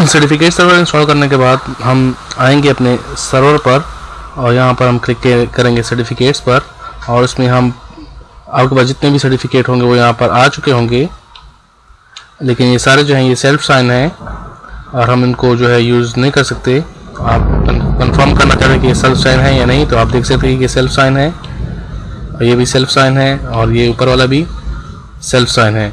Certificate server install करने के बाद हम आएंगे अपने सर्वर पर और यहाँ पर हम क्लिक करेंगे सर्टिफिकेट्स पर, और उसमें हम आपके पास जितने भी सर्टिफिकेट होंगे वो यहाँ पर आ चुके होंगे, लेकिन ये सारे जो हैं ये सेल्फ साइन हैं और हम इनको जो है यूज़ नहीं कर सकते। आप कंफर्म करना चाह रहे हैं कि ये सेल्फ साइन है या नहीं, तो आप देख सकते हैं कि ये सेल्फ साइन है और ये भी सेल्फ साइन है और ये ऊपर वाला भी सेल्फ साइन है।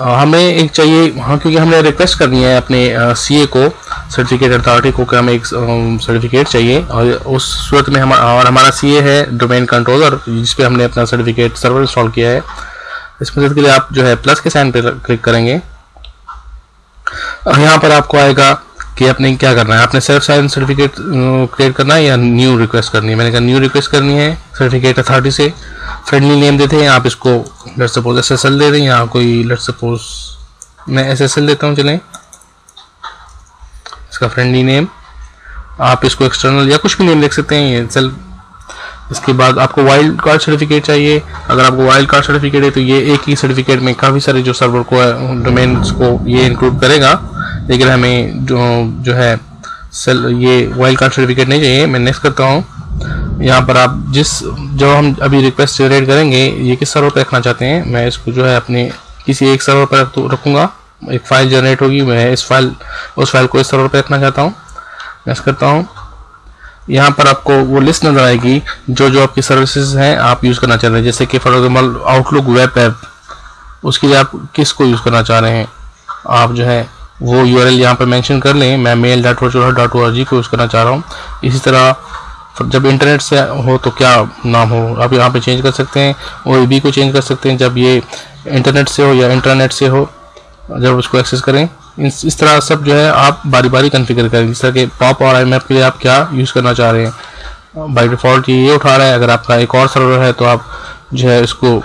हमें एक चाहिए, हाँ, क्योंकि हमने रिक्वेस्ट करनी है अपने सीए को, सर्टिफिकेट अथॉरिटी को, कि हमें एक सर्टिफिकेट चाहिए, और उस सूरत में हमारा सीए है डोमेन कंट्रोलर, जिस पे हमने अपना सर्टिफिकेट सर्वर इंस्टॉल किया है। इस मदद के लिए आप जो है प्लस के साइन पे क्लिक करेंगे और यहाँ पर आपको आएगा कि आपने क्या करना है, आपने सेल्फ साइन सर्टिफिकेट क्रिएट करना है या न्यू रिक्वेस्ट करनी है। मैंने कहा न्यू रिक्वेस्ट करनी है सर्टिफिकेट अथॉरिटी से। फ्रेंडली नेम देते हैं, आप इसको लेट सपोज SSL दे दें, यहाँ कोई लेट सपोज मैं SSL देता हूँ, चलें, इसका फ्रेंडली नेम। आप इसको एक्सटर्नल या कुछ भी नेम देख सकते हैं, ये सेल्फ। इसके बाद आपको वाइल्ड कार्ड सर्टिफिकेट चाहिए। अगर आपको वाइल्ड कार्ड सर्टिफिकेट है तो ये एक ही सर्टिफिकेट में काफ़ी सारे जो सर्वर को डोमेन्स को ये इंक्लूड करेगा, लेकिन हमें जो है ये वाइल्ड कार्ड सर्टिफिकेट नहीं चाहिए। मैं नेक्स्ट करता हूँ। यहाँ पर आप जो हम अभी रिक्वेस्ट जनरेट करेंगे ये किस सर्वर पर रखना चाहते हैं, मैं इसको जो है अपने किसी एक सर्वर पर रखूँगा। एक फ़ाइल जनरेट होगी, मैं उस फाइल को इस सर्वर पर रखना चाहता हूँ। नेक्स्ट करता हूँ। यहाँ पर आपको वो लिस्ट नज़र आएगी जो आपकी सर्विसेज हैं आप यूज़ करना चाह रहे हैं, जैसे कि for example outlook web app, उसके लिए आप किसको यूज़ करना चाह रहे हैं, आप जो है वो URL यहाँ पर मेंशन कर लें। मैं mail.virtualhut.org को यूज़ करना चाह रहा हूँ। इसी तरह जब इंटरनेट से हो तो क्या नाम हो, आप यहाँ पे चेंज कर सकते हैं। OAB को चेंज कर सकते हैं जब ये इंटरनेट से हो या इंटरनेट से हो, जब उसको एक्सेस करें। इस तरह सब जो है आप बारी बारी कॉन्फ़िगर करें। जिस तरह के पॉप और IMAP के लिए आप क्या यूज़ करना चाह रहे हैं, बाय डिफ़ॉल्ट ये उठा रहा है। अगर आपका एक और सर्वर है तो आप जो है इसको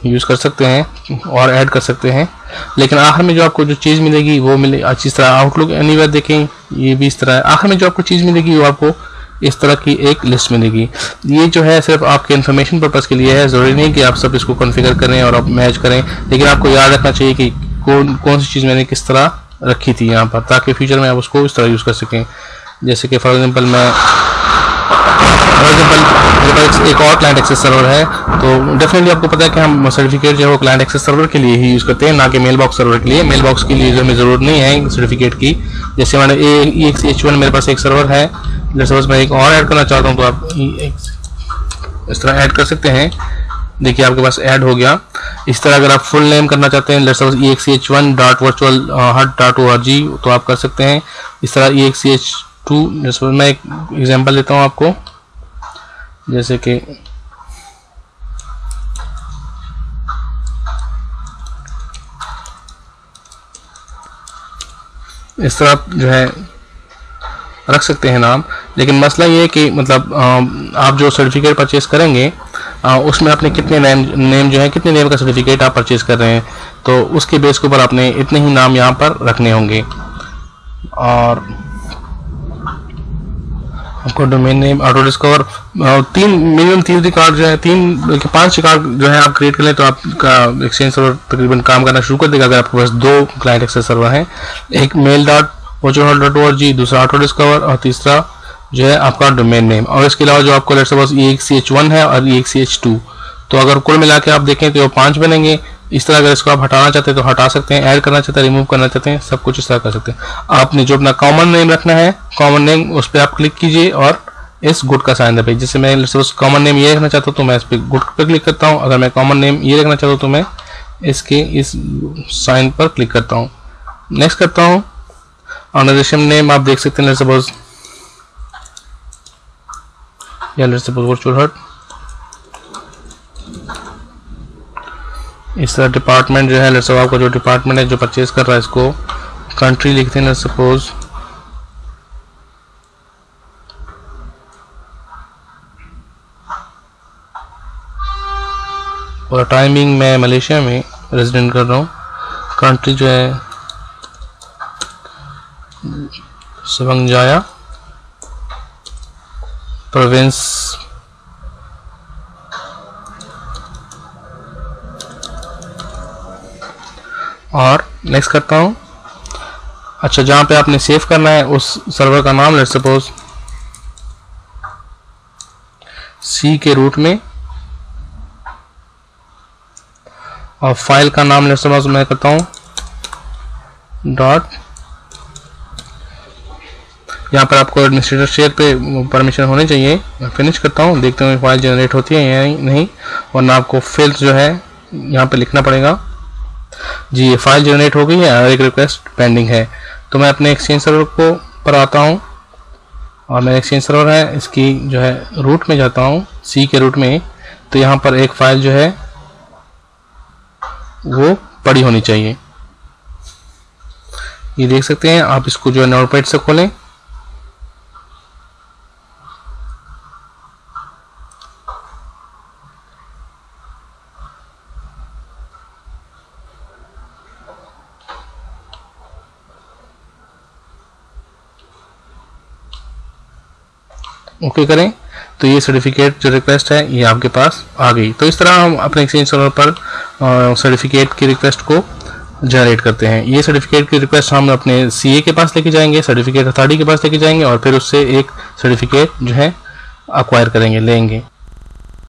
यूज़ कर सकते हैं और ऐड कर सकते हैं। लेकिन आखिर में जो आपको जो चीज़ मिलेगी वो अच्छी तरह आउटलुक एनीवेयर देखें, ये भी इस तरह है। आखिर में जो आपको चीज़ मिलेगी वो आपको इस तरह की एक लिस्ट मिलेगी। ये जो है सिर्फ आपके इन्फॉर्मेशन पर्पज़ के लिए है, ज़रूरी नहीं कि आप सब इसको कॉन्फ़िगर करें और आप मैच करें, लेकिन आपको याद रखना चाहिए कि कौन सी चीज़ मैंने किस तरह रखी थी यहाँ पर, ताकि फ्यूचर में आप उसको इस तरह यूज़ कर सकें। जैसे कि फॉर एग्जांपल मेरे पास एक और क्लाइंट एक्सेस सर्वर है, तो डेफिनेटली आपको पता है कि हम सर्टिफिकेट जो है वो क्लाइंट एक्सेस सर्वर के लिए ही यूज़ करते हैं, ना कि मेल बॉक्स सर्वर के लिए। मेल बॉक्स के लिए जो हमें ज़रूरत नहीं है सर्टिफिकेट की। जैसे मैंने EXH1 मेरे पास एक सर्वर है, सपोज मैं एक और ऐड करना चाहता हूँ तो आप इस तरह ऐड कर सकते हैं। देखिए आपके पास ऐड हो गया। इस तरह अगर आप फुल नेम करना चाहते हैं, लेट्स सपोज exh1.virtualhut.org, तो आप कर सकते हैं। इस तरह exh2, मैं एक एग्जांपल देता हूँ आपको, जैसे कि इस तरह आप जो है रख सकते हैं नाम। लेकिन मसला ये है कि मतलब आप जो सर्टिफिकेट परचेज करेंगे उसमें आपने कितने नेम जो है कितने नेम का सर्टिफिकेट आप परचेज कर रहे हैं, तो उसके बेस के ऊपर आपने इतने ही नाम यहाँ पर रखने होंगे। और आपको domain name, auto discover, minimum 3 record जो है 5 रिकॉर्ड जो है आप क्रिएट कर लें तो आपका एक्सचेंज सर्वर तकरीबन काम करना शुरू कर देगा। अगर आपके पास 2 क्लाइंट एक्सेस सर्वर हैं, एक mail.virtualhut.org, दूसरा ऑटो डिस्कवर और तीसरा जो है आपका डोमेन नेम। और इसके अलावा जो आपको लेट्स सपोज EXH1 है और EXH2, तो अगर कुल मिला के आप देखें तो ये 5 बनेंगे। इस तरह अगर इसको आप हटाना चाहते हैं तो हटा सकते हैं, ऐड करना चाहते हैं, रिमूव करना चाहते हैं, सब कुछ इस तरह कर सकते हैं। आपने जो अपना कॉमन नेम रखना है, कॉमन नेम उस पर आप क्लिक कीजिए और इस गुड का साइन दबाइए। जैसे मैं सपोज कॉमन नेम ये रखना चाहता हूँ तो मैं इस पर गुड पर क्लिक करता हूँ। अगर मैं कॉमन नेम ये रखना चाहता हूँ तो मैं इस साइन पर क्लिक करता हूँ। नेक्स्ट करता हूँ। ऑर्गेनाइजेशन नेम आप देख सकते हैं, लेट्स सपोज वर्चुअल हट। इस तरह डिपार्टमेंट जो है, लेट्स सपोज आपका जो डिपार्टमेंट है जो परचेज कर रहा है, इसको कंट्री लिखते हैं लेट्स सपोज, और टाइमिंग मैं मलेशिया में रेजिडेंट कर रहा हूँ। कंट्री जो है सवंगजाया, प्रोविंस और नेक्स्ट करता हूँ। अच्छा, जहाँ पे आपने सेव करना है उस सर्वर का नाम, लेट्स सपोज सी के रूट में, और फाइल का नाम लेट्स सपोज मैं करता हूँ डॉट, यहाँ पर आपको एडमिनिस्ट्रेटर शेयर पे परमिशन होनी चाहिए। मैं फिनिश करता हूँ, देखते हैं फाइल जनरेट होती है या नहीं, वरना आपको फिल्स जो है यहाँ पे लिखना पड़ेगा। जी, ये फाइल जनरेट हो गई है और एक रिक्वेस्ट पेंडिंग है। तो मैं अपने एक्सचेंज सर्वर को पर आता हूँ और मेरा एक्सचेंज सर्वर है, इसकी जो है रूट में जाता हूँ, सी के रूट में। तो यहाँ पर एक फाइल जो है वो पड़ी होनी चाहिए, ये देख सकते हैं आप। इसको जो है नोटपैड से खोलें, ओके करें, तो ये सर्टिफिकेट जो रिक्वेस्ट है ये आपके पास आ गई। तो इस तरह हम अपने एक्सचेंज सर्वर पर सर्टिफिकेट की रिक्वेस्ट को जनरेट करते हैं। ये सर्टिफिकेट की रिक्वेस्ट हम अपने सीए के पास लेके जाएंगे, सर्टिफिकेट अथॉरिटी के पास लेके जाएंगे और फिर उससे एक सर्टिफिकेट जो है अक्वायर करेंगे, लेंगे।